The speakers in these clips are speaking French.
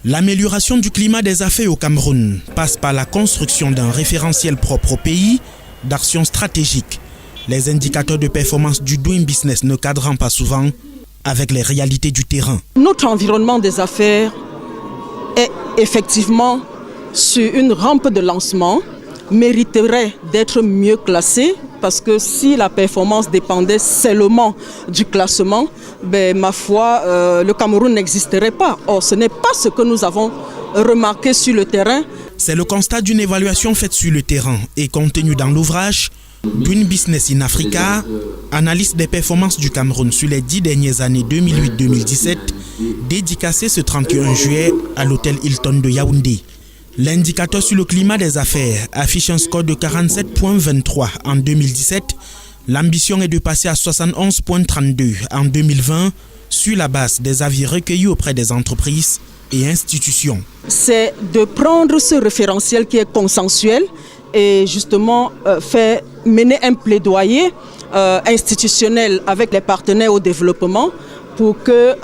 L'amélioration du climat des affaires au Cameroun passe par la construction d'un référentiel propre au pays, d'actions stratégiques. Les indicateurs de performance du Doing Business ne cadrant pas souvent avec les réalités du terrain. Notre environnement des affaires est effectivement sur une rampe de lancement, mériterait d'être mieux classé parce que si la performance dépendait seulement du classement, ma foi, le Cameroun n'existerait pas. Or, ce n'est pas ce que nous avons remarqué sur le terrain. C'est le constat d'une évaluation faite sur le terrain et contenue dans l'ouvrage Doing Business in Africa, analyse des performances du Cameroun sur les 10 dernières années 2008-2017, dédicacé ce 31 juillet à l'hôtel Hilton de Yaoundé. L'indicateur sur le climat des affaires affiche un score de 47,23 en 2017. L'ambition est de passer à 71,32 en 2020 sur la base des avis recueillis auprès des entreprises et institutions. C'est de prendre ce référentiel qui est consensuel et justement mener un plaidoyer institutionnel avec les partenaires au développement pour que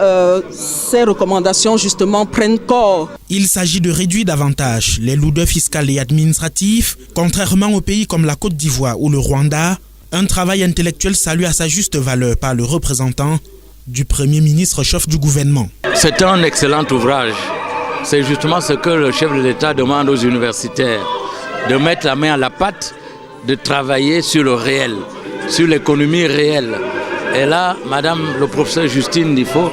ces recommandations justement prennent corps. Il s'agit de réduire davantage les lourdeurs fiscales et administratives, contrairement aux pays comme la Côte d'Ivoire ou le Rwanda, un travail intellectuel salué à sa juste valeur par le représentant du Premier ministre chef du gouvernement. C'est un excellent ouvrage. C'est justement ce que le chef de l'État demande aux universitaires, de mettre la main à la pâte, de travailler sur le réel, sur l'économie réelle. Et là, Madame le professeur Justine Difo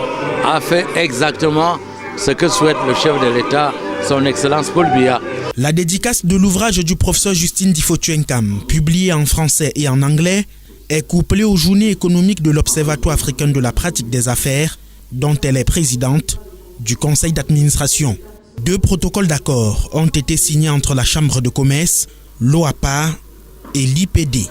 a fait exactement ce que souhaite le chef de l'État, son Excellence Paul Biya. La dédicace de l'ouvrage du professeur Justine Difo Tuenkam, publié en français et en anglais, est couplée aux journées économiques de l'Observatoire africain de la pratique des affaires, dont elle est présidente du conseil d'administration. 2 protocoles d'accord ont été signés entre la Chambre de commerce, l'OAPA et l'IPD.